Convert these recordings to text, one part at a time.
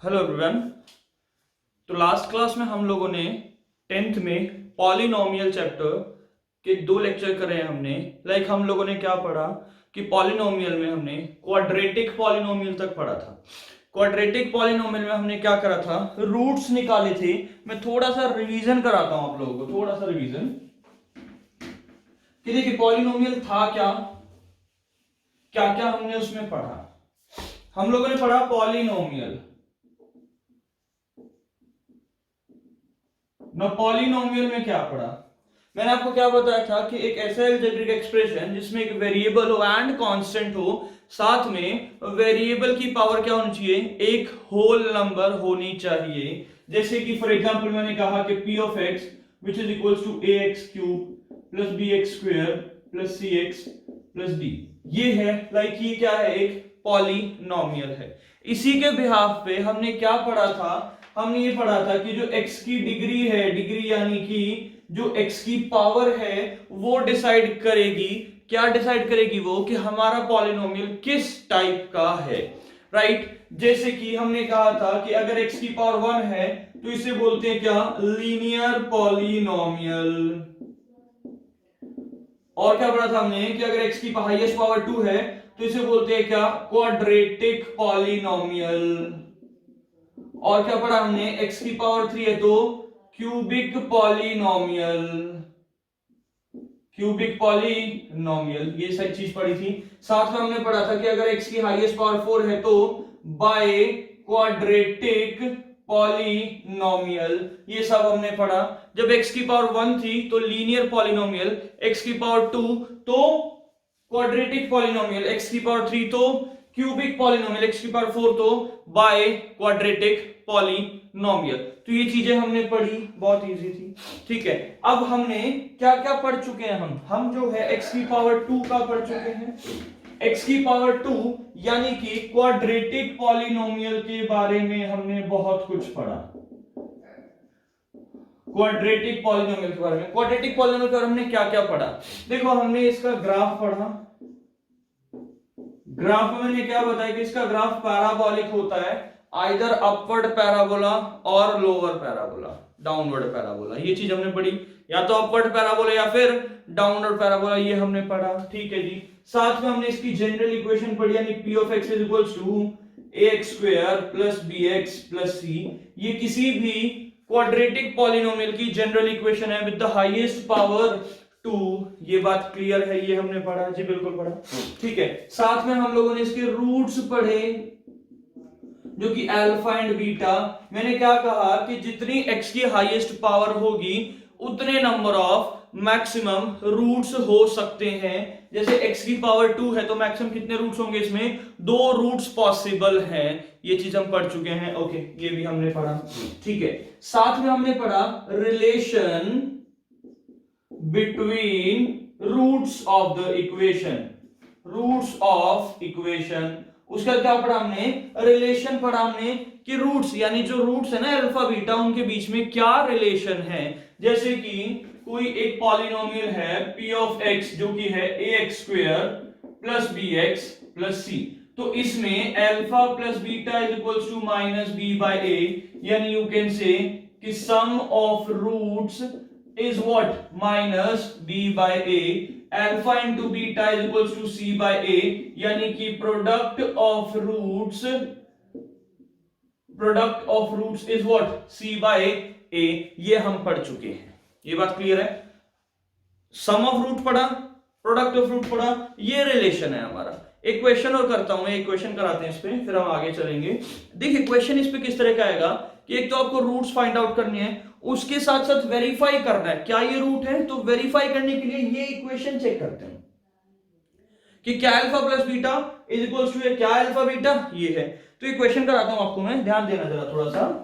Hello everyone. तो last class में हम लोगों ने 10th में पॉलिनोमियल चैप्टर के 2 लेक्चर करे हैं हमने। हम लोगों ने क्या पढ़ा कि पॉलिनोमियल में हमने क्वाड्रेटिक पॉलिनोमियल तक पढ़ा था। क्वाड्रेटिक पॉलिनोमियल में हमने क्या करा था, रूट्स निकाले थे। मैं थोड़ा सा रिवीजन कराता हूं आप लोगों को, थोड़ा सा रिवीजन कि देखिए पॉलिनोमियल था क्या क्या क्या हमने उसमें पढ़ा। हम लोगों ने पढ़ा पॉलिनोमियल। पॉलिनोमियल में क्या पढ़ा, मैंने आपको क्या बताया था कि एक ऐसा अलजेब्रिक एक्सप्रेशन जिसमें एक वेरिएबल हो एंड कांस्टेंट हो, साथ में वेरिएबल की पावर क्या होनी चाहिए, एक होल नंबर होनी चाहिए। जैसे कि फॉर एग्जांपल मैंने कहा कि p of x which is equals to ax cube plus bx square plus cx plus d। ये है ये क्या है, एक पॉलिनोमियल है। इसी के बिहाफ पे हमने क्या पढ़ा था, हमने ये पढ़ा था कि जो x की डिग्री है, डिग्री यानी कि जो x की पावर है वो डिसाइड करेगी, क्या डिसाइड करेगी वो, कि हमारा पॉलिनोमियल किस टाइप का है। राइट जैसे कि हमने कहा था कि अगर x की पावर 1 है तो इसे बोलते हैं क्या, लीनियर पॉलिनोमियल। और क्या पढ़ा था हमने कि अगर x की हाईएस्ट पावर 2 है तो इसे बोलते हैं क्या, क्वाड्रेटिक पॉलिनोमियल। और क्या पढ़ा हमने, x की पावर 3 है तो क्यूबिक पॉलिनोमियल। क्यूबिक पॉलिनोमियल ये सारी चीज पढ़ी थी। साथ में हमने पढ़ा था कि अगर x की हाईएस्ट पावर 4 है तो बाय क्वाड्रेटिक पॉलिनोमियल। ये सब हमने पढ़ा। जब x की पावर 1 थी तो लीनियर पॉलिनोमियल, x की पावर 2 तो क्वाड्रेटिक पॉलिनोमियल, x की पावर 3 तो क्यूबिक पॉलिनोमियल, x की पावर 4 तो बाय क्वाड्रेटिक पॉलिनोमियल। तो ये चीजें हमने पढ़ी, बहुत इजी थी। ठीक है, अब हमने क्या क्या पढ़ चुके हैं, हम जो है x की पावर 2 का पढ़ चुके हैं। x की पावर 2 यानी कि क्वाड्रेटिक पॉलिनोमियल के बारे में हमने बहुत कुछ पढ़ा। क्वाड्रेटिक पॉलिनोमियल के बारे में, क्वाड्रेटिक पॉलिनोमियल के बारे में हमने क्या क्या पढ़ा, देखो हमने इसका ग्राफ पढ़ा। ग्राफ में मैंने क्या बताया कि इसका ग्राफ पैराबोलिक होता है, आइदर अपवर्ड पैराबोला और लोअर पैराबोला, डाउनवर्ड पैराबोला। ये चीज हमने पढ़ी, या तो अपवर्ड पैराबोला या फिर डाउनवर्ड पैराबोला, ये हमने पढ़ा। ठीक है जी। साथ में हमने इसकी जनरल इक्वेशन पढ़ी, यानी p of x is equals to ax square plus bx plus c। ये किसी भी क्वाड्रेटिक पॉलिनोमियल की जनरल इक्वेशन है विद द हाईएस्ट पावर 2। ये बात क्लियर है, ये हमने पढ़ा जी, बिल्कुल पढ़ा। ठीक है, साथ में हम लोगों ने इसके रूट्स पढ़े जो कि अल्फा एंड बीटा। मैंने क्या कहा कि जितनी x की हाईएस्ट पावर होगी उतने नंबर ऑफ मैक्सिमम रूट्स हो सकते हैं। जैसे x की पावर 2 है तो मैक्सिमम कितने रूट्स होंगे, इसमें 2 रूट्स पॉसिबल हैं। ये चीज हम पढ़ चुके हैं। ओके, ये भी हमने पढ़ा। ठीक है, साथ में हमने पढ़ा relation between roots of the equation, roots of equation. उसका क्या पढ़ा हमने, रिलेशन पढ़ा हमने कि रूट्स यानी जो रूट्स है ना अल्फा बीटा, उनके बीच में क्या रिलेशन है। जैसे कि कोई एक पॉलिनोमियल है p ऑफ x जो कि है ax square plus bx plus c, तो इसमें alpha plus beta is equals to minus b by a, यानी यू कैन से कि sum of roots is what, minus b by a, alpha into beta is equals to c by a, यानी कि product of roots is what, c by a। ये हम पढ़ चुके हैं, ये बात क्लियर है। सम ऑफ रूट पढ़ा, प्रोडक्ट ऑफ रूट पढ़ा, ये रिलेशन है हमारा। एक क्वेश्चन और करता हूं, एक क्वेश्चन कराते हैं इस पे, फिर हम आगे चलेंगे। देखिए क्वेश्चन इस पे किस तरह का आएगा कि एक तो आपको रूट्स फाइंड आउट करनी है, उसके साथ साथ वेरीफाई करना है क्या ये रूट है। तो वेरीफाई करने के लिए ये इक्वेशन चेक करते हैं कि क्या alpha plus beta is equals to, क्या अल्फा बीटा ये है। तो इक्वेशन कराता हूं आपको मैं, ध्यान देना जरा थोड़ा सा।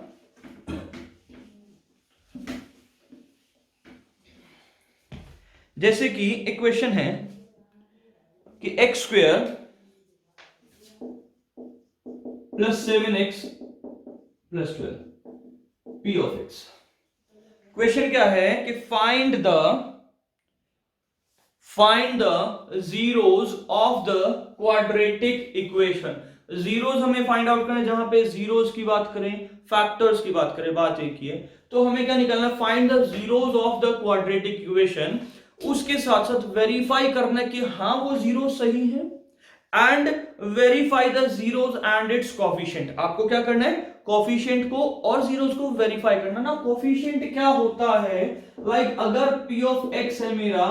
जैसे कि इक्वेशन है कि x square plus 7x plus 12 p of x। Question क्या है कि find the zeros of the quadratic equation. Zeros हमें फाइंड आउट करना है, जहां पे जीरोस की बात करें, फैक्टर्स की बात करें, बात एक ही है। तो हमें क्या निकालना है, find the zeros of the quadratic equation. उसके साथ साथ वेरीफाई करना है कि हाँ वो जीरो सही है, and verify the zeros and it's coefficient. आपको क्या करना है, कोफिशिएंट को और जीरोस को वेरीफाई करना ना। कोफिशिएंट क्या होता है, लाइक अगर p ऑफ x है मेरा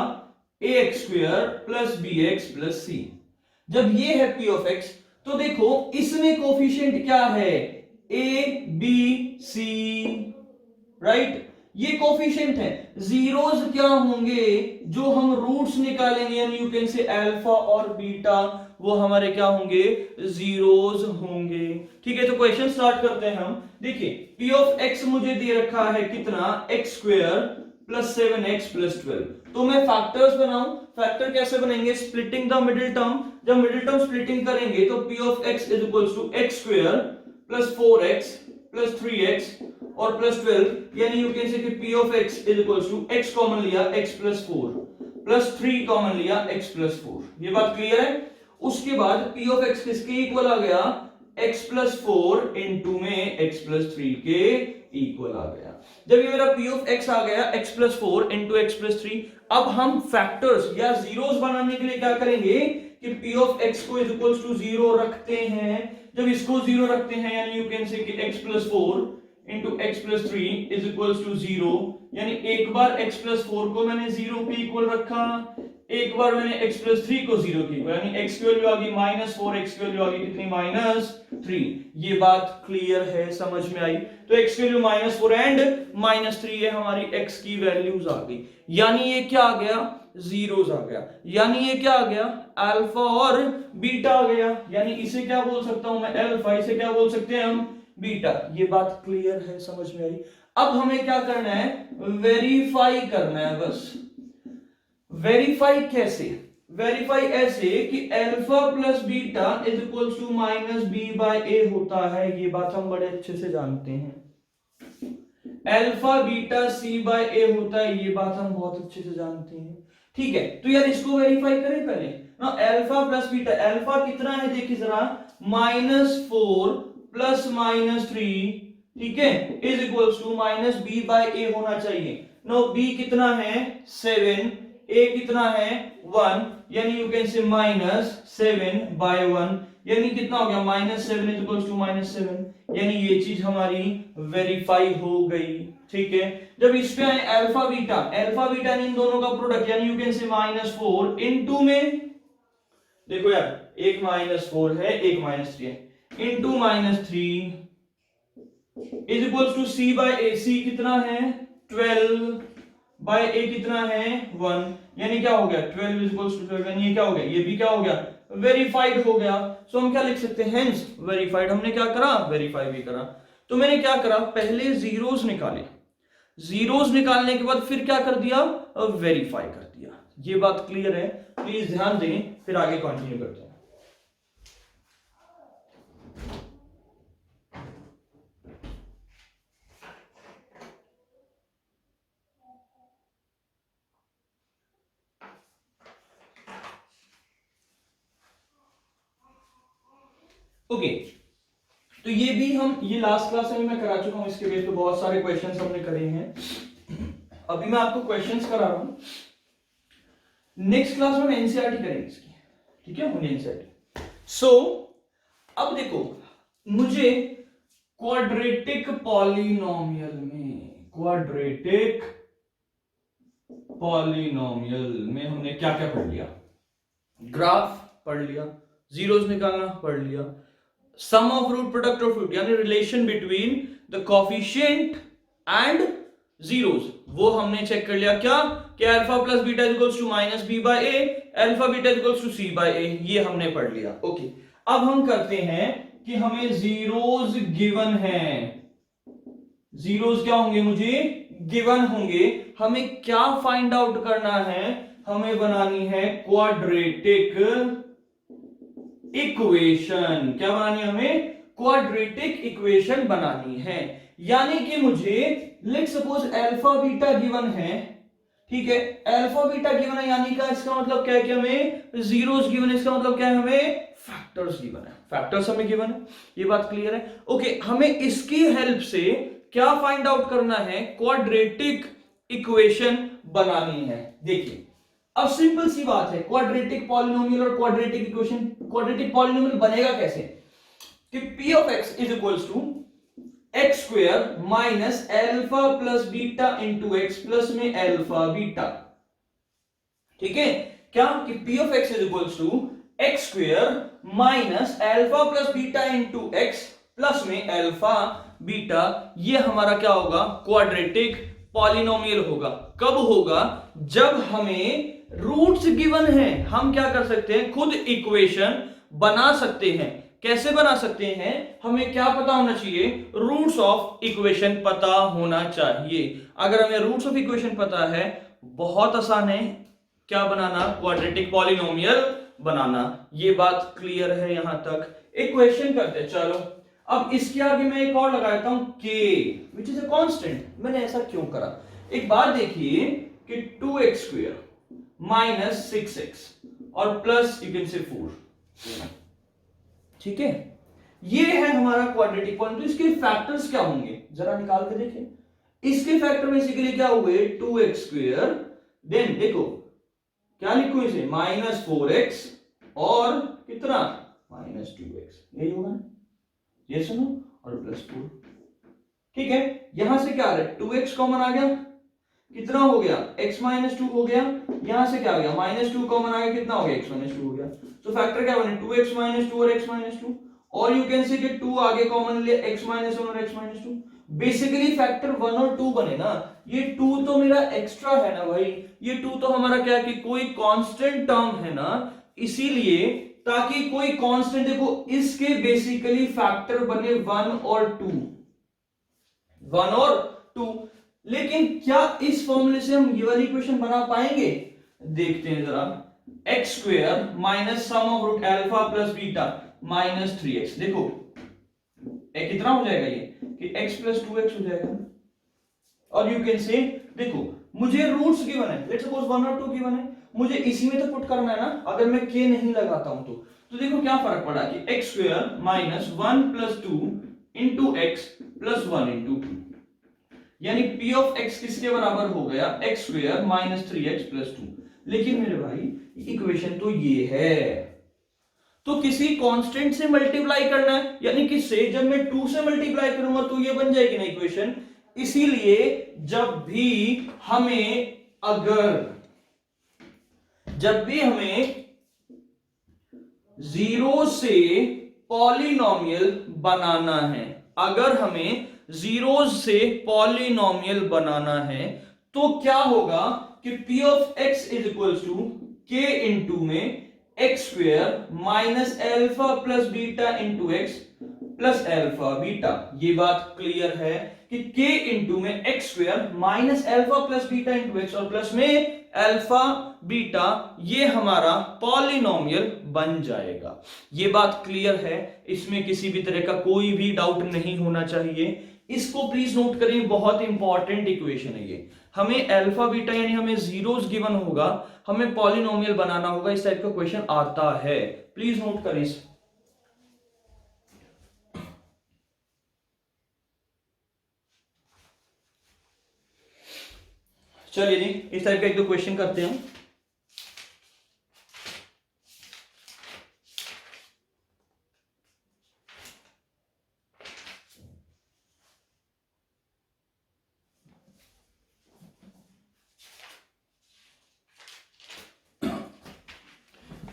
ax square plus bx plus c, जब ये है p ऑफ x, तो देखो इसमें कोफिशिएंट क्या है, a b c, राइट, ये कोफिशिएंट है। जीरोस क्या होंगे, जो हम रूट्स निकालेंगे, यानी यू कैन से अल्फा और बीटा, वो हमारे क्या होंगे, जीरोस होंगे। ठीक है, तो क्वेश्चन स्टार्ट करते हैं हम। देखिए p ऑफ x मुझे दे रखा है कितना, x square plus 7x plus 12। तो मैं फैक्टर्स बनाऊं, फैक्टर कैसे बनेंगे, स्प्लिटिंग द मिडिल टर्म। जब मिडिल टर्म स्प्लिटिंग करेंगे तो p of x is equals to x square plus 4x plus 3x और प्लस 12, यानी यू कैन से कि p of x is equals to x common लिया x plus 4 plus 3 common लिया x plus 4। ये बात clear है। उसके बाद p ऑफ x किसके इक्वल आ गया, x प्लस 4 इंटू में x प्लस 3 के इक्वल आ गया। जब ये मेरा p ऑफ x आ गया x plus 4 into x plus 3, अब हम फैक्टर्स या जीरोस बनाने के लिए क्या करेंगे कि p ऑफ x को इज इक्वल्स टू 0 रखते हैं। जब इसको 0 रखते हैं, यानी यू कैन से कि x plus 4 into x plus 3 is equals to 0, यानी एक बार x प्लस 4 को मैंने 0 के इक्वल रखा, एक बार मैंने x प्लस 3 को 0 के इक्वल, यानी x की वैल्यू आ गई -4, x की वैल्यू आ गई कितनी, -3। ये बात क्लियर है, समझ में आई। तो x की वैल्यू -4 एंड -3 है, हमारी x की वैल्यूज आ गई, यानी ये क्या आ गया, जीरोस आ गया, यानी ये क्या आ गया, अल्फा और बीटा आ गया, यानी इसे क्या बोल सकता हूं मैं, अल्फा, इसे क्या बोल सकते हैं हम, बीटा। ये बात क्लियर है, समझ में आई। अब हमें क्या करना है, वेरीफाई करना है बस। वेरीफाई कैसे, वेरीफाई ऐसे कि alpha plus beta is equals to minus B by A होता है। ये बात हम बड़े अच्छे से जानते हैं। Alpha beta c by A होता है, ये बात हम बहुत अच्छे से जानते हैं। ठीक है, तो यार इसको वेरीफाई करें पहले ना। अल्फा प्लस बीटा, अल्फा कितना है देखिए जरा, -4 प्लस -3, ठीक है, is equals to minus B by A होना चाहिए। नो, बी कितना है 7, ए कितना है 1, यानी यू कैन से -7 बाय 1, यानी कितना हो गया, -7 इज इक्वल्स टू -7, यानी ये चीज हमारी वेरीफाई हो गई। ठीक है, जब इस पे आए अल्फा बीटा इन दोनों का प्रोडक्ट, यानी यू कैन से -4 इनटू में, देखो यार एक -4 है एक -3 है, into -3 is equals to C by A. C कितना है 12 बाय ए कितना है 1, यानी क्या हो गया 12 इज इक्वल्स टू 12, यानी ये क्या हो गया, ये भी क्या हो गया, वेरीफाइड हो गया। सो हम क्या लिख सकते हैं, हेंस वेरीफाइड। हमने क्या करा, वेरीफाई भी करा। तो मैंने क्या करा, पहले जीरोस निकाले, जीरोस निकालने के बाद फिर क्या कर दिया, वेरीफाई कर दिया। ये बात क्लियर है, प्लीज ध्यान दें, फिर आगे कंटिन्यू करते हैं। ओके, तो ये भी हम, ये लास्ट क्लास में मैं करा चुका हूं, इसके बेस पे बहुत सारे क्वेश्चंस हमने करे हैं। अभी मैं आपको क्वेश्चंस करा रहा हूं, नेक्स्ट क्लास में एनसीईआरटी करेंगे इसकी, ठीक है, हमने एनसीईआरटी। सो अब देखो, मुझे क्वाड्रेटिक पॉलिनोमियल में हमने क्या क्या पढ़ लिया, ग्राफ पढ़ लिया, जीरोस निकालना पढ़ लिया, sum of root product of root, यानी relation between the coefficient and zeros, वो हमने चेक कर लिया। क्या, कि alpha plus beta equals to minus B by A, alpha beta equals to C by ए, ये हमने पढ़ लिया। ओके, अब हम करते हैं कि हमें जीरोस गिवन है, जीरोस क्या होंगे, मुझे गिवन होंगे। हमें क्या फाइंड आउट करना है, हमें बनानी है क्वाड्रेटिक इक्वेशन। क्या बनानी है हमें, क्वाड्रेटिक इक्वेशन बनानी है। यानी कि मुझे, let suppose alpha beta given है, ठीक है, अल्फा बीटा गिवन है, यानी का इसका मतलब क्या है कि हमें जीरोस गिवन है, इसका मतलब क्या है हमें फैक्टर्स गिवन है, फैक्टर्स हमें गिवन है, ये बात क्लियर है। ओके, हमें इसकी हेल्प से क्या फाइंड आउट करना है, क्वाड्रेटिक इक्वेशन बनानी है। देखिए अब सिंपल सी बात है, क्वाड्रेटिक पॉलिनोमियल और क्वाड्रेटिक इक्वेशन, क्वाड्रेटिक पॉलिनोमियल बनेगा कैसे कि p of x is equals to x square minus alpha plus beta into x plus में एल्फा बीटा। ठीक है, क्या कि p of x is equals to x square minus alpha plus beta into x plus में alpha beta, ये हमारा क्या होगा, क्वाड्रेटिक पॉलिनोमियल होगा। कब होगा, जब हमें रूट्स गिवन है, हम क्या कर सकते हैं, खुद इक्वेशन बना सकते हैं। कैसे बना सकते हैं, हमें क्या पता होना चाहिए, रूट्स ऑफ इक्वेशन पता होना चाहिए। अगर हमें रूट्स ऑफ इक्वेशन पता है, बहुत आसान है क्या बनाना, क्वाड्रेटिक पॉलिनोमियल बनाना। ये बात क्लियर है यहां तक। एक क्वेश्चन करते हैं, चलो अब इसके आगे मैं एक और लगा देता हूं k which is a constant. मैंने ऐसा क्यों करा, एक बात देखिए कि 2x स्क्वायर माइनस 6x और प्लस यू कैन से 4, ठीक है, ये है हमारा क्वाड्रेटिक पॉलिनोमियल। तो इसके फैक्टर्स क्या होंगे जरा निकाल के देखें। इसके फैक्टर बेसिकली क्या हुए, 2x स्क्वायर, देन देखो क्या लिखो इसे, माइनस 4x और कितना, माइनस 2x, यही होगा ना, ये सुनो, और प्लस 4। ठीक है, यहां से क्या आ रहा है, 2x कॉमन आ गया, कितना हो गया, x माइनस 2 हो गया, यहां से क्या आ गया, माइनस 2 कॉमन आ गया, कितना हो गया, x माइनस 2 हो गया। तो फैक्टर क्या बने, 2x माइनस 2 और x माइनस 2, और यू कैन से कि 2 आगे कॉमन ले, x माइनस 1 और x माइनस 2। बेसिकली फैक्टर 1 और 2 बने ना, ये 2 तो मेरा एक्स्ट्रा है ना भाई, ये 2 तो हमारा क्या कि कोई कांस्टेंट टर्म है ना, इसीलिए ताकि कोई कांस्टेंट, देखो इसके बेसिकली फैक्टर बने 1 और 2, 1 और 2। लेकिन क्या इस फॉर्मूले से हम ये वाली इक्वेशन बना पाएंगे, देखते हैं जरा। X square minus sum of root alpha plus beta minus 3x, देखो कितना हो जाएगा ये कि x प्लस 2x हो जाएगा। और यू कैन से, देखो मुझे रूट्स गिवन है, लेट्स सपोज 1 और 2 गिवन है, मुझे इसी में तो पुट करना है ना, अगर मैं k नहीं लगाता हूं तो देखो क्या फर्क पड़ा कि x square minus 1 plus 2 into x plus 1 into 2, यानी p ऑफ x किसके बराबर हो गया, x square minus 3x plus 2। लेकिन मेरे भाई इक्वेशन तो ये है, तो किसी कांस्टेंट से मल्टीप्लाई करना है, यानी किससे, जब मैं 2 से मल्टीप्लाई करूंगा तो ये बन जाएगी ना इक्वेशन। इसीलिए जब भी हमें जीरो से पॉलिनोमियल बनाना है, अगर हमें जीरो से पॉलिनोमियल बनाना है तो क्या होगा कि p of x is equals to k into में x square minus alpha plus beta into x plus alpha beta. ये बात क्लियर है कि k इंटू में x square minus alpha plus beta into x और प्लस में alpha beta, ये हमारा पॉलिनोमियल बन जाएगा। ये बात क्लियर है, इसमें किसी भी तरह का कोई भी डाउट नहीं होना चाहिए। इसको प्लीज नोट करिए, बहुत इंपॉर्टेंट इक्वेशन है ये। हमें अल्फा बीटा यानी हमें जीरोस गिवन होगा, हमें पॉलिनोमियल बनाना होगा, इस टाइप का क्वेश्चन आता है, प्लीज नोट करिए इस। चलिए जी, इस टाइप का एक दो क्वेश्चन करते हैं।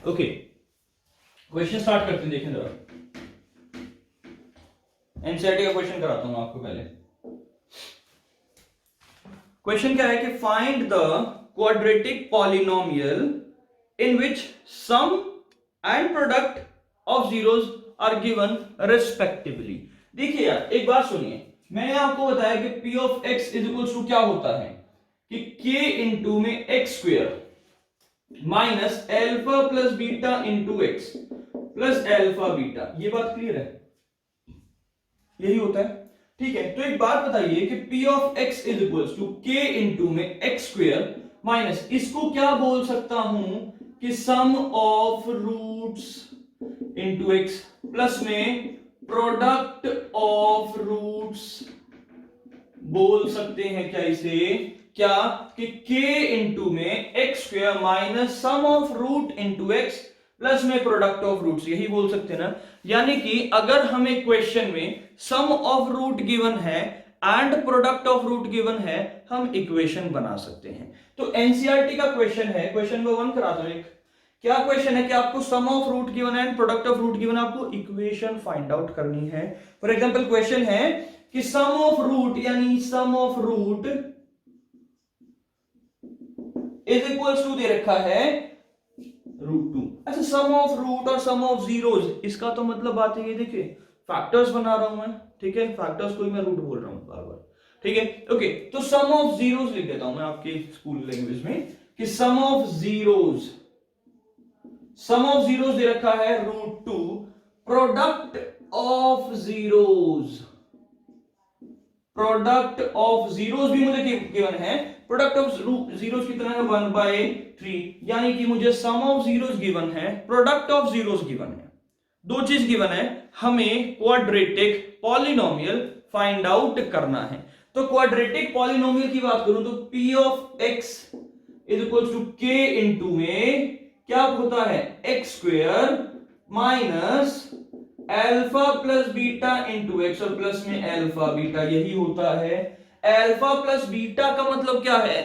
ओके, क्वेश्चन स्टार्ट करते हैं, देखें जरा। एनसीईआरटी का क्वेश्चन कराता हूं आपको पहले। क्वेश्चन क्या है कि find the quadratic polynomial in which sum and product of zeros are given respectively. देखिए यार एक बात सुनिए, मैंने आपको बताया कि p of x is equal to क्या होता है कि k इंटू में x square minus alpha plus beta into x plus alpha beta. ये बात क्लियर है, यही होता है, ठीक है। तो एक बात बताइए कि p of x is equal to k into में एक्स स्क्वायर माइनस, इसको क्या बोल सकता हूं कि sum of roots into x plus में प्रोडक्ट ऑफ रूट्स बोल सकते हैं क्या इसे, क्या कि k इंटू में x square minus sum of root into x plus में प्रोडक्ट ऑफ रूट्स, यही बोल सकते हैं ना। यानी कि अगर हमें क्वेश्चन में सम ऑफ रूट गिवन है and product of root given है, हम इक्वेशन बना सकते हैं। तो एनसीईआरटी का क्वेश्चन है, क्वेश्चन नंबर 1 करा दो एक। क्या क्वेश्चन है कि आपको सम ऑफ रूट गिवन है and product of root given, आपको इक्वेशन फाइंड आउट करनी है। फॉर एग्जांपल क्वेश्चन है कि सम ऑफ रूट यानी sum of root is equals to दे रखा है √2। अच्छा, सम ऑफ रूट और सम ऑफ जीरोस, इसका तो मतलब बात है ये, देखिए फैक्टर्स बना रहा हूं मैं, ठीक है, फैक्टर्स को ही मैं रूट बोल रहा हूं बार बार, ठीक है। ओके, तो सम ऑफ जीरोस लिख देता हूं मैं आपके स्कूल लैंग्वेज में कि sum of zeros, sum of zeros दे रखा है √2, product of zeros, product of zeros भी मुझे गिवन है, प्रोडक्ट ऑफ जीरोस कितना है 1/3, यानी कि मुझे सम ऑफ जीरोस गिवन है, प्रोडक्ट ऑफ जीरोस गिवन है, दो चीज गिवन है, हमें क्वाड्रेटिक पॉलिनोमियल फाइंड आउट करना है। तो क्वाड्रेटिक पॉलिनोमियल की बात करूं तो p of x is equal to k into में क्या होता है x square minus alpha plus beta into x और प्लस में अल्फा बीटा, यही होता है। अल्फा प्लस बीटा का मतलब क्या है,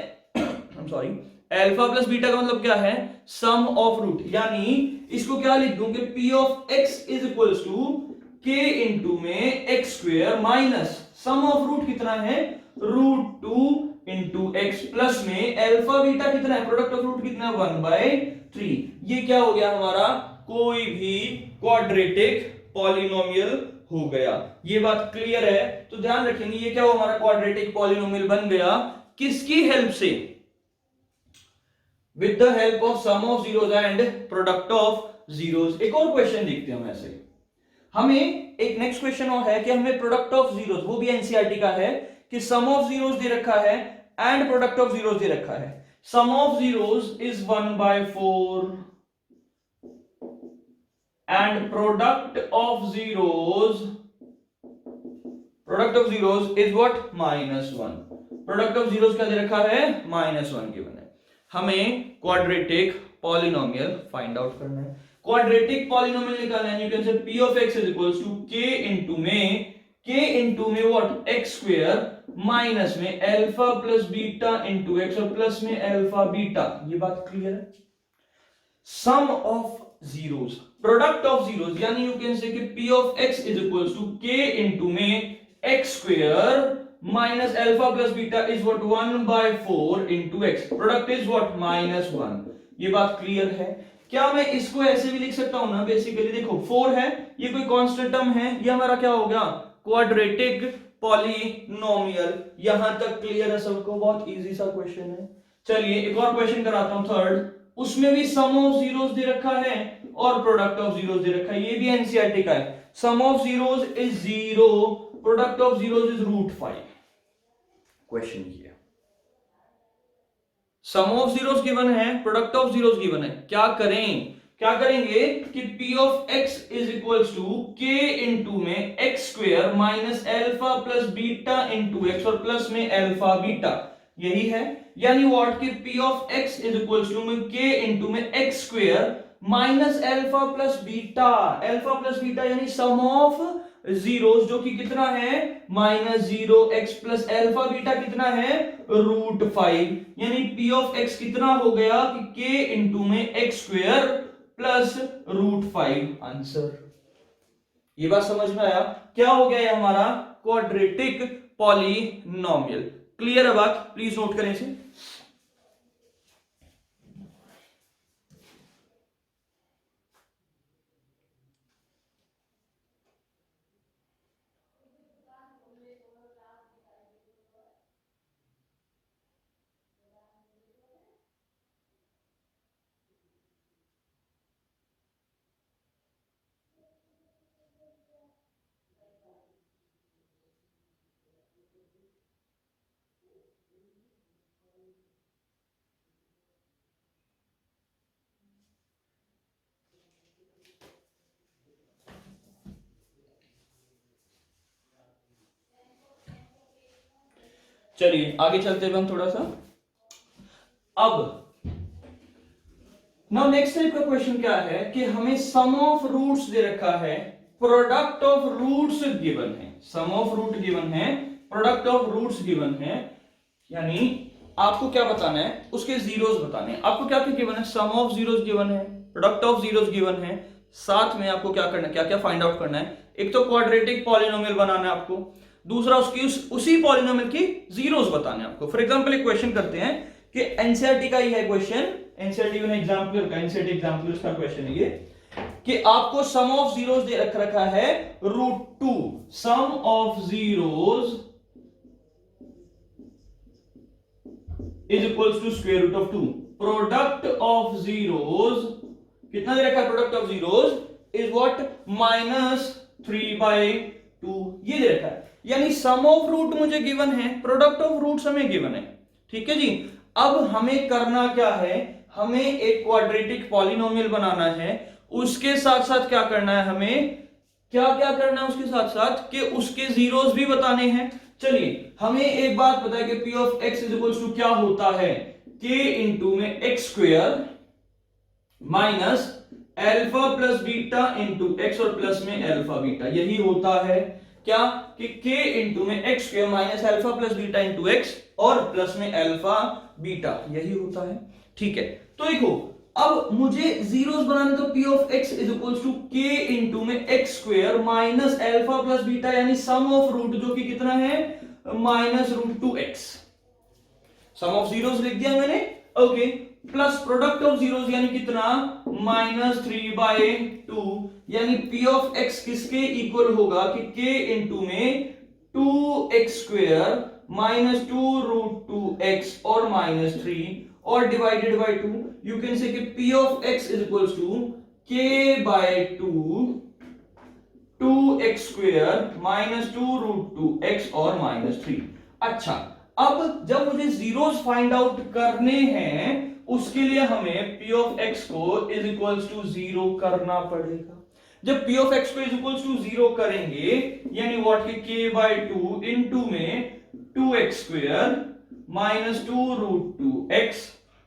सॉरी, अल्फा प्लस बीटा का मतलब क्या है, सम ऑफ रूट, यानी इसको क्या लिख दूंगे p of x is equal to k into में x square minus sum of root कितना है √2 इंटू एक्स प्लस में अल्फा बीटा कितना है, प्रोडक्ट ऑफ रूट कितना है 1/3। ये क्या हो गया हमारा, कोई भी क्वाड्रेटिक पॉलिनोमियल हो गया। ये बात क्लियर है, तो ध्यान रखेंगे ये क्या हो, हमारा क्वाड्रेटिक पॉलिनोमियल बन गया, किसकी हेल्प से, with the help of sum of zeros and product of zeros. एक और क्वेश्चन देखते हैं हम ऐसे, हमें एक नेक्स्ट क्वेश्चन और है कि हमें प्रोडक्ट ऑफ जीरोस, वो भी एनसीईआरटी का है, कि सम ऑफ जीरोस दे रखा है एंड प्रोडक्ट ऑफ जीरोस दे रखा है। Sum of zeros is 1/4 and product of zeros is what, -1। Product of zeros क्या दे रखा है, -1 गिवन है। हमें क्वाड्रेटिक पॉलिनोमियल फाइंड आउट करना है, क्वाड्रेटिक पॉलिनोमियल निकालना है। You can say p of x is equals to k into में व्हाट एक्स स्क्वायर माइनस में alpha plus beta into x और प्लस में अल्फा बीटा, ये बात क्लियर है। Sum of zeros, product of zeros, यानी यू कैन से कि p of x is equals to k into में x square minus alpha plus beta is what 1/4 into x, product is what -1। ये बात clear है। क्या मैं इसको ऐसे भी लिख सकता हूं ना, बेसिकली देखो 4 है, ये कोई कांस्टेंट टर्म है, ये हमारा क्या हो गया क्वाड्रेटिक पॉलिनोमियल। यहां तक क्लियर है सबको, बहुत इजी सा क्वेश्चन है। चलिए एक और क्वेश्चन कराता हूं थर्ड, उसमें भी सम ऑफ जीरोस दे रखा है और प्रोडक्ट ऑफ जीरोस दे रखा है, ये भी एनसीईआरटी का है। Sum of zeros is 0, product of zeros is √5। Question किया, सम ऑफ जीरोस गिवन है, प्रोडक्ट ऑफ जीरोस गिवन है, क्या करेंगे कि p of x is equals to k into में x square minus alpha plus beta into x और plus में alpha beta, यही है। यानी व्हाट कि p of x is equals to में k इंटू में x square minus alpha plus beta यानी सम ऑफ जीरोस जो कि कितना है -0x प्लस अल्फा बीटा कितना है √5, यानी p ऑफ x कितना हो गया कि k इंटू में एक्स स्क्वायर प्लस √5 आंसर। ये बात समझ में आया, क्या हो गया ये हमारा क्वाड्रेटिक पॉलिनोमियल। क्लियर है बात, प्लीज नोट करें इसे। चलिए आगे चलते हुए हम थोड़ा सा, अब नाउ नेक्स्ट टाइप का क्वेश्चन क्या है कि हमें सम ऑफ रूट्स दे रखा है, प्रोडक्ट ऑफ रूट्स गिवन है, सम ऑफ रूट गिवन है, प्रोडक्ट ऑफ रूट्स गिवन है, यानी आपको क्या बताना है, उसके जीरोस बताने हैं। आपको क्या क्या गिवन है, सम ऑफ जीरोस गिवन है, प्रोडक्ट ऑफ जीरोस गिवन है, साथ में आपको क्या करना है, क्या क्या फाइंड आउट करना है। एक तो क्वाड्रेटिक पॉलिनोमियल बनाना है आपको, दूसरा उसकी उसी पॉलिनोमियल की जीरोस बताने हैं आपको। फॉर एग्जांपल एक क्वेश्चन करते हैं कि एनसीईआरटी का ही है क्वेश्चन, एनसीईआरटी में एग्जांपल का, एनसीईआरटी एग्जांपल का क्वेश्चन है ये कि आपको सम ऑफ जीरोस दे रखा है √2, sum of zeros is equals to square root of 2, product of zeros कितना दे रखा है, product of zeros is what, -3/2, ये दे रखा है। यानी सम ऑफ रूट मुझे गिवन है, प्रोडक्ट ऑफ रूट्स हमें गिवन है, ठीक है जी। अब हमें करना क्या है, हमें एक क्वाड्रेटिक पॉलिनोमियल बनाना है, उसके साथ साथ क्या करना है, हमें क्या क्या करना है उसके साथ साथ कि उसके जीरोस भी बताने हैं। चलिए हमें एक बात पता है कि p of x is equal to क्या होता है, k इंटू में x square minus alpha plus beta into x और प्लस में अल्फा बीटा, यही होता है क्या कि k इंटू में x square minus alpha plus beta into x और प्लस में अल्फा बीटा, यही होता है, ठीक है। तो देखो अब मुझे जीरोस बनाने तो p of x is equal to k into में x square minus alpha plus beta, यानी सम ऑफ रूट जो कि कितना है -√2x, सम ऑफ जीरोस लिख दिया मैंने, okay, plus product of zeros यानी कितना -3/2, यानी p ऑफ x किसके इक्वल होगा कि k इंटू में 2x स्क्वायर माइनस 2√2x और -3 और divided by 2, you can say कि p of x is equal to k/2 2x square minus 2√2x और -3। अच्छा, अब जब मुझे जीरोस फाइंड आउट करने हैं उसके लिए हमें p ऑफ x को इज इक्वल्स टू 0 करना पड़ेगा। जब p ऑफ x को इज इक्वल्स टू 0 करेंगे यानी व्हाट के k/2 इनटू में 2x square minus 2√2x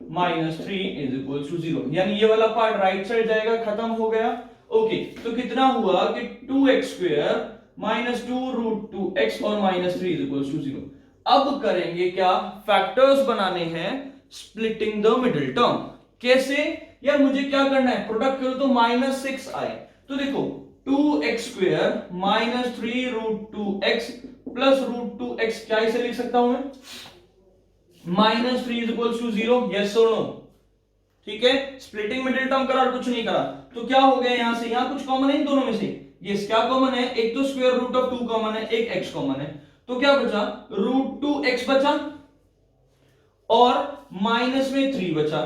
minus 3 is equals to 0, यानी ये वाला पार्ट राइट साइड जाएगा, खत्म हो गया। ओके, तो कितना हुआ कि 2x स्क्वायर माइनस 2√2x और माइनस 3 इज इक्वल्स टू 0। अब करेंगे क्या, फैक्टर्स बनाने हैं, स्प्लिटिंग द मिडिल टर्म। कैसे यार, मुझे क्या करना है, प्रोडक्ट करो तो -6 आए, तो देखो 2x square minus 3√2x plus √2x, क्या इसे लिख सकता हूं मैं, -3 इज इक्वल्स टू 0, यस और नो, ठीक है। स्प्लिटिंग मिडिल टर्म करा और कुछ नहीं करा, तो क्या हो गया, यहां से यहां कुछ कॉमन है इन दोनों में से, ये क्या कॉमन है, एक तो स्क्वायर रूट ऑफ 2 कॉमन है, एक x कॉमन है, तो क्या बचा, √2x बचा और माइनस में 3 बचा।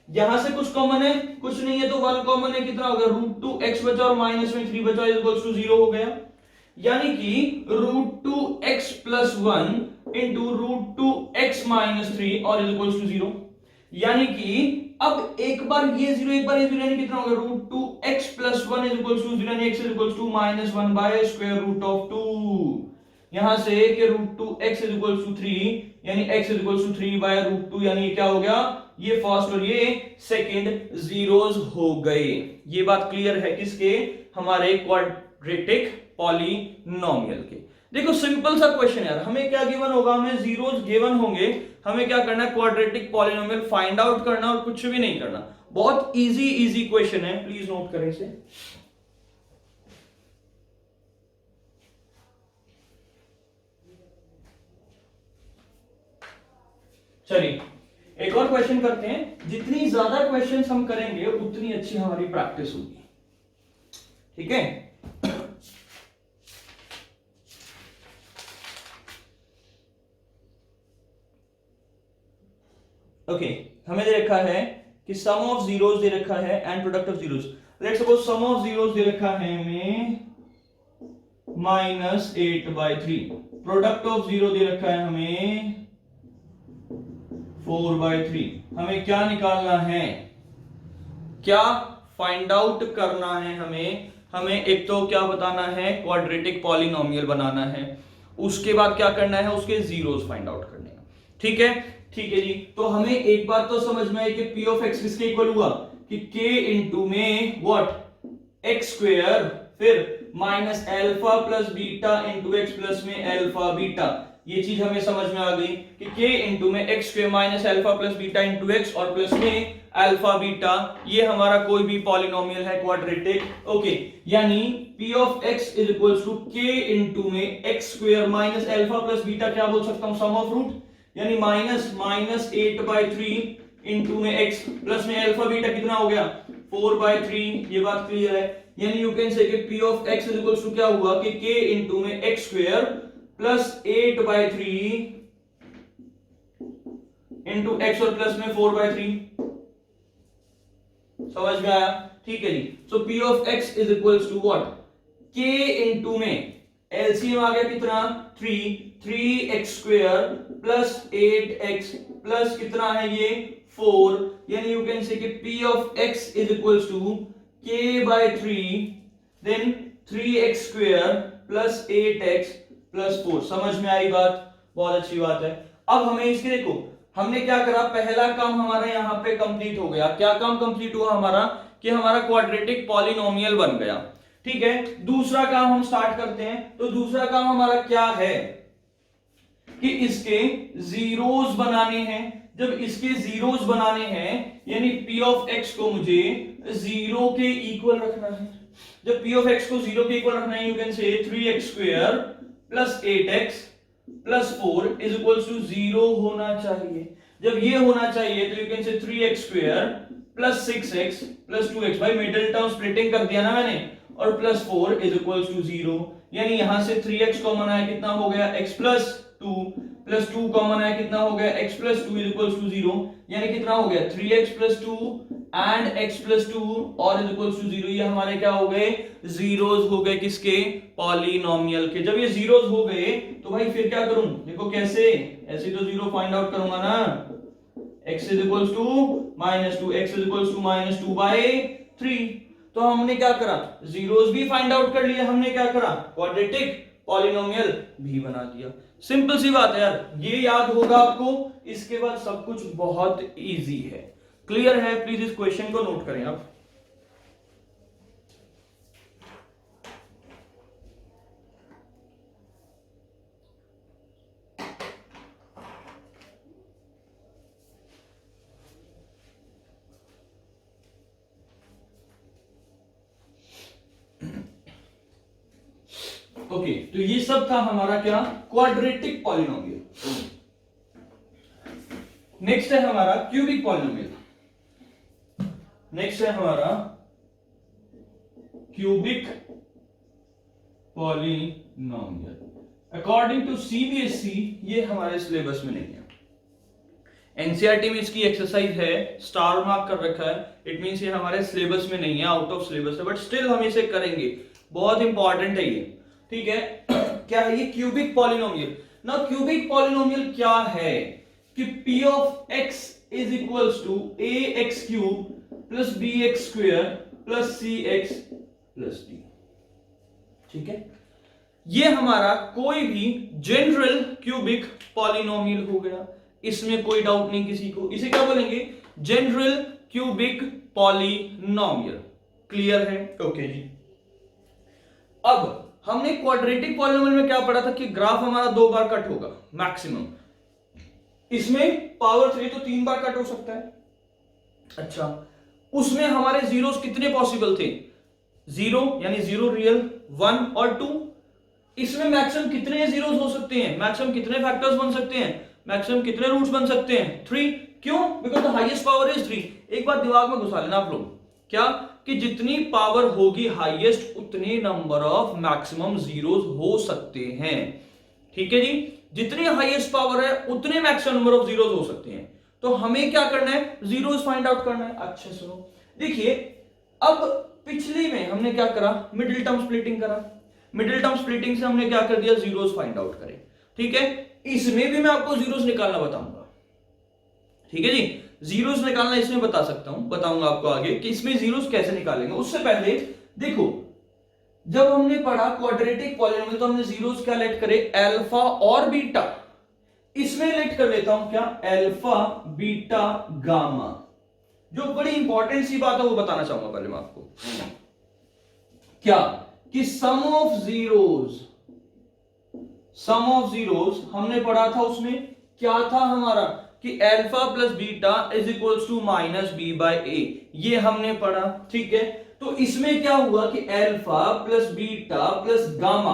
यहां से कुछ कॉमन है, कुछ नहीं है, तो 1 कॉमन है, कितना हो गया, √2x बचा और माइनस में 3 बचा, इज इक्वल्स टू 0 हो गया। यानी कि √2x plus 1 into √2x minus 3 और इज इक्वल्स टू 0, यानी कि अब एक बार ये 0 एक बार ये 0, यानी कितना होगा, √2x plus 1 is equals to 0, यानी x is equals to -1 by square root of 2। यहां से कि √2x इज इक्वल्स टू 3, यानी x is equals to 3 by √2, यानी ये क्या हो गया, ये फर्स्ट और ये सेकंड जीरोस हो गए। ये बात क्लियर है किसके, हमारे क्वाड्रेटिक पॉलिनोमियल के। देखो सिंपल सा क्वेश्चन यार, हमें क्या गिवन होगा, हमें जीरोस गिवन होंगे, हमें क्या करना है, क्वाड्रेटिक पॉलिनोमियल फाइंड आउट करना और कुछ भी नहीं करना। बहुत इजी क्वेश्चन है, प्लीज नोट करें इसे। चलिए एक और क्वेश्चन करते हैं, जितनी ज्यादा क्वेश्चंस हम करेंगे उतनी अच्छी हमारी प्रैक्टिस होगी, ठीक है। ओके, हमें दे रखा है कि सम ऑफ जीरोस दे रखा है and product of zeros. Let's suppose sum of zeros दे रखा है हमें -8/3, प्रोडक्ट ऑफ जीरो दे रखा है हमें 4/3। हमें क्या निकालना है, क्या फाइंड आउट करना है हमें एक तो क्या बताना है, क्वाड्रेटिक पॉलिनोमियल बनाना है, उसके बाद क्या करना है, उसके जीरोस फाइंड आउट करने हैं। ठीक है, ठीक है जी। तो हमें एक बात तो समझ में आई कि पी ऑफ एक्स किसके इक्वल हुआ कि के इंटू में व्हाट एक्स स्क्वायर फिर minus alpha plus beta into x plus में एल्फा बीटा। ये चीज हमें समझ में आ गई कि के इंटू में x square minus alpha plus beta into x और प्लस में अल्फा बीटा, ये हमारा कोई भी पॉलिनोमियल है क्वाड्रेटिक। ओके, यानी p of x is equals to k into में x square minus alpha plus beta, क्या बोल सकता हूं, सम ऑफ रूट, यानी माइनस 8/3 इंटू में x प्लस में अल्फा बीटा कितना हो गया 4/3। ये बात क्लियर है, यानी यू कैन से कि p of x is equals to क्या हुआ कि k इंटू में x square plus 8/3 into x और प्लस में 4/3। समझ में आया? ठीक है जी। So p of x is equals to what, k into में एलसीएम आ गया कितना 3x square plus 8x plus कितना है ये 4, यानी यू कैन से कि p of x is equals to k/3 then 3x square plus 8x plus 4। समझ में आई बात? बहुत अच्छी बात है। अब हमें इसके देखो, हमने क्या करा, पहला काम हमारा यहां पे कंप्लीट हो गया। क्या काम कंप्लीट हुआ हमारा कि हमारा क्वाड्रेटिक पॉलिनोमियल बन गया। ठीक है, दूसरा काम हम स्टार्ट करते हैं। तो दूसरा काम हमारा क्या है कि इसके जीरोस बनाने हैं। जब इसके जीरोस बनाने हैं यानी p ऑफ x को मुझे जीरो के इक्वल रखना है। जब p ऑफ x को जीरो के इक्वल रखना है, you can say 3x square plus 8x plus 4 is equals to 0 होना चाहिए। जब ये होना चाहिए तो you can say 3x square plus 6x plus 2x, भाई मिडिल टर्म स्प्लिटिंग कर दिया ना मैंने, और प्लस 4 इज इक्वल्स टू 0। यानी यहां से 3x कॉमन आया, कितना हो गया x प्लस 2 प्लस 2 कॉमन आया, कितना हो गया x plus 2 is equals to 0। यानी कितना हो गया 3x plus 2 and x plus 2 और इज इक्वल्स टू 0। ये हमारे क्या हो गए, जीरोस हो गए किसके, पॉलिनोमियल के। जब ये जीरोस हो गए तो भाई फिर क्या करूं, देखो कैसे, ऐसे तो 0 फाइंड आउट करूंगा ना, x is equals to -2, x is equals to -2/3। तो हमने क्या करा, जीरोस भी फाइंड आउट कर लिया, हमने क्या करा, क्वाड्रेटिक पॉलिनोमियल भी बना दिया। सिंपल सी बात है यार, ये याद होगा आपको, इसके बाद सब कुछ बहुत इजी है। क्लियर है? प्लीज इस क्वेश्चन को नोट करें आप। ओके, तो ये सब था हमारा क्या, क्वाड्रेटिक पॉलिनोमियल। नेक्स्ट है हमारा क्यूबिक पॉलिनोमियल। नेक्स्ट है हमारा cubic polynomial. According to CBSE ये हमारे सिलेबस में नहीं है। एनसीईआरटी में इसकी एक्सरसाइज है, स्टार मार्क कर रखा है, इट मींस ये हमारे सिलेबस में नहीं है, आउट ऑफ सिलेबस है, बट स्टिल हम इसे करेंगे, बहुत इंपॉर्टेंट है ये। ठीक है, क्या है ये क्यूबिक पॉलिनोमियल। ना क्यूबिक पॉलिनोमियल क्या है कि p of x is equals to ax cube plus bx square plus cx plus d। ठीक है, ये हमारा कोई भी जनरल क्यूबिक पॉलिनोमियल हो गया, इसमें कोई डाउट नहीं किसी को। इसे क्या बोलेंगे, जनरल क्यूबिक पॉलिनोमियल। क्लियर है? ओके जी। अब हमने क्वाड्रेटिक पॉलिनोमियल में क्या पढ़ा था कि ग्राफ हमारा 2 बार कट होगा मैक्सिमम, इसमें पावर 3 तो 3 बार कट हो सकता है। अच्छा, उसमें हमारे जीरोस कितने पॉसिबल थे, 0 यानी 0 रियल, 1 और 2। इसमें मैक्सिमम कितने जीरोस हो सकते हैं, मैक्सिमम कितने फैक्टर्स बन सकते हैं, मैक्सिमम कितने रूट्स बन सकते हैं, 3। क्यों? Because the highest power is 3। एक बात दिमाग में घुसा लेना आप लोग, क्या कि जितनी पावर होगी हाईएस्ट उतने नंबर ऑफ मैक्सिमम जीरोस हो सकते हैं। ठीक है जी, जितनी हाईएस्ट पावर है उतने मैक्सिमम नंबर ऑफ जीरोस हो सकते हैं। तो हमें क्या करना है, जीरोस फाइंड आउट करना है। अच्छा सुनो, देखिए अब पिछली में हमने क्या करा, मिडिल टर्म स्प्लिटिंग करा, मिडिल टर्म स्प्लिटिंग से हमने क्या कर दिया, जीरोस फाइंड आउट करें। ठीक है, इसमें भी मैं आपको जीरोस निकालना बताऊंगा। ठीक है जी, जीरोस निकालना इसमें बता सकता हूं, बताऊंगा आपको आगे कि इसमें जीरोस कैसे निकालेंगे। उससे पहले देखो, जब हमने पढ़ा क्वाड्रेटिक पॉलिनोमियल तो हमने जीरोस क्या लेट करे, अल्फा और बीटा। इसमें लेट कर लेता हूं क्या, अल्फा बीटा गामा। जो बड़ी इंपॉर्टेंट सी बात है वो बताना चाहूंगा पहले मैं आपको, क्या कि सम ऑफ जीरोस हमने पढ़ा था, उसमें क्या था हमारा कि alpha plus beta is equals to minus B by ए, ये हमने पढ़ा। ठीक है, तो इसमें क्या हुआ कि alpha plus beta plus gamma,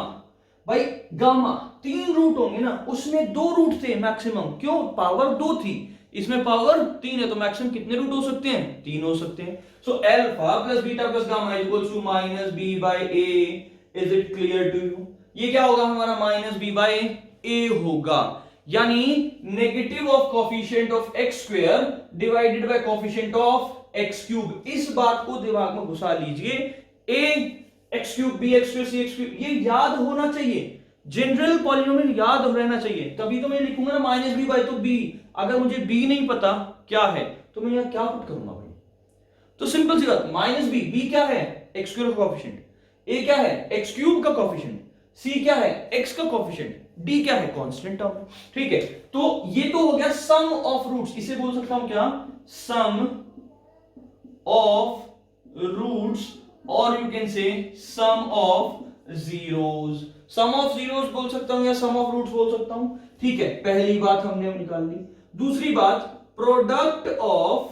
भाई गामा 3 रूट होंगे ना, उसमें 2 रूट थे मैक्सिमम, क्यों, पावर 2 थी, इसमें पावर 3 है, तो मैक्सिमम कितने रूट हो सकते हैं, 3 हो सकते हैं। So alpha plus beta plus gamma is equals to minus B by A. Is it clear to you? ये क्या होगा हमारा, माइनस बी बाय ए होगा, यानी negative of coefficient of x square divided by coefficient of x cube. इस बात को दिमाग में घुसा लीजिए, a x cube b x square c x cube, ये याद होना चाहिए, जनरल पॉलिनोमियल याद रहना चाहिए, तभी तो मैं लिखूंगा ना माइनस बी बाय तो बी। अगर मुझे बी नहीं पता क्या है तो मैं यहां क्या पुट करूंगा भाई, तो सिंपल सी बात, माइनस बी, बी क्या है, एक्स स्क्वायर का कोफिशिएंट, ए क्या है, एक्स क्यूब का कोफिशिएंट, सी क्या है, एक्स का कोफिशिएंट, डी क्या है, कांस्टेंट टर्म। ठीक है, तो ये तो हो गया सम ऑफ रूट्स, इसे बोल सकता हूं क्या, सम ऑफ रूट्स, और you can say sum of zeros. Sum of zeros बोल सकता हूं या सम ऑफ रूट्स बोल सकता हूं। ठीक है, पहली बात हमने निकाल ली। दूसरी बात, प्रोडक्ट ऑफ,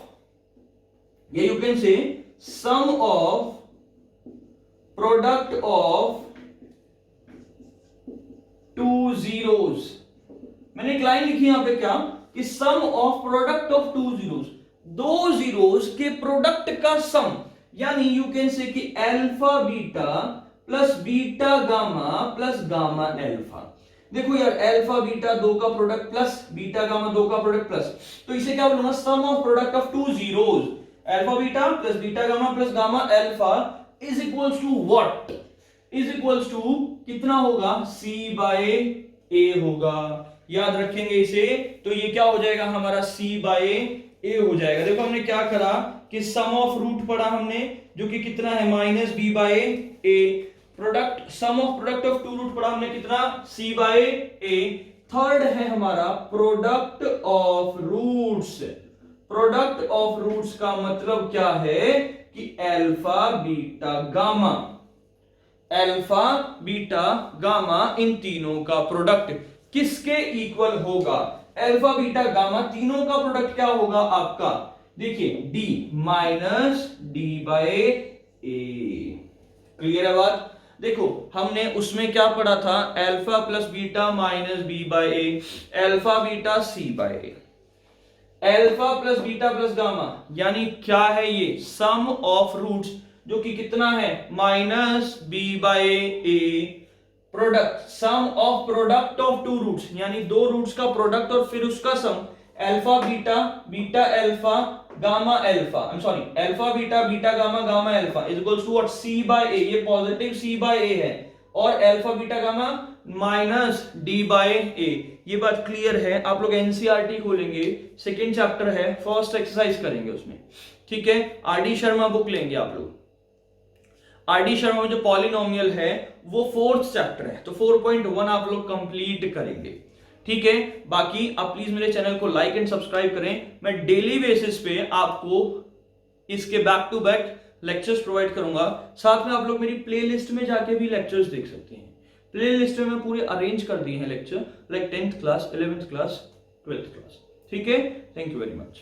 या you can say sum of product of 2 zeros. मैंने एक लाइन लिखी यहां पे क्या, कि sum of product of 2 zeros, 2 zeros के प्रोडक्ट का सम, यानी यू कैन से कि alpha beta plus beta gamma plus gamma alpha. देखो यार, अल्फा बीटा 2 का प्रोडक्ट प्लस बीटा गामा 2 का प्रोडक्ट प्लस, तो इसे क्या बोलूंगा, sum of product of 2 zeros, alpha beta plus beta gamma plus gamma alpha is equals to what, is equals to कितना होगा, सी बाय ए होगा। याद रखेंगे इसे, तो ये क्या हो जाएगा हमारा, सी बाय ए हो जाएगा। देखो हमने क्या करा कि सम ऑफ रूट पढ़ा हमने, जो कि कितना है, minus B by a. Product, sum of product of 2 root पढ़ा हमने कितना, सी बाय ए। थर्ड है हमारा product of roots. Product of roots का मतलब क्या है कि alpha beta gamma, alpha beta gamma इन तीनों का प्रोडक्ट किसके इक्वल होगा, अल्फा बीटा गामा तीनों का प्रोडक्ट क्या होगा आपका, देखिए d minus d by a. Clear है बात? देखो हमने उसमें क्या पढ़ा था, alpha plus beta minus B by A, alpha beta c by A, alpha plus beta plus gamma, यानी क्या है ये, सम ऑफ रूट्स, जो कि कितना है, minus B by a, product, sum of product of 2 roots, यानी 2 रूट्स का प्रोडक्ट और फिर उसका sum, alpha beta beta alpha gamma alpha, I am sorry, alpha beta beta gamma gamma alpha is equals to what, c by ए, ये positive c by a है, और alpha beta gamma minus d by ए। ये बात clear है? आप लोग NCERT खोलेंगे, second chapter है, फर्स्ट एक्सरसाइज करेंगे उसमें। ठीक है, आरडी शर्मा बुक लेंगे आप लोग, आरडी शर्मा में जो पॉलिनोमियल है वो 4th चैप्टर है, तो 4.1 आप लोग कंप्लीट करेंगे। ठीक है, बाकी आप प्लीज मेरे चैनल को लाइक एंड सब्सक्राइब करें। मैं डेली बेसिस पे आपको इसके back to back lectures provide करूंगा, साथ में आप लोग मेरी प्लेलिस्ट में जाके भी लेक्चर्स देख सकते हैं। प्लेलिस्ट में पूरे अरेंज कर दिए हैं lecture, like 10th class, 11th class, 12th class. ठीक है, थैंक यू वेरी मच।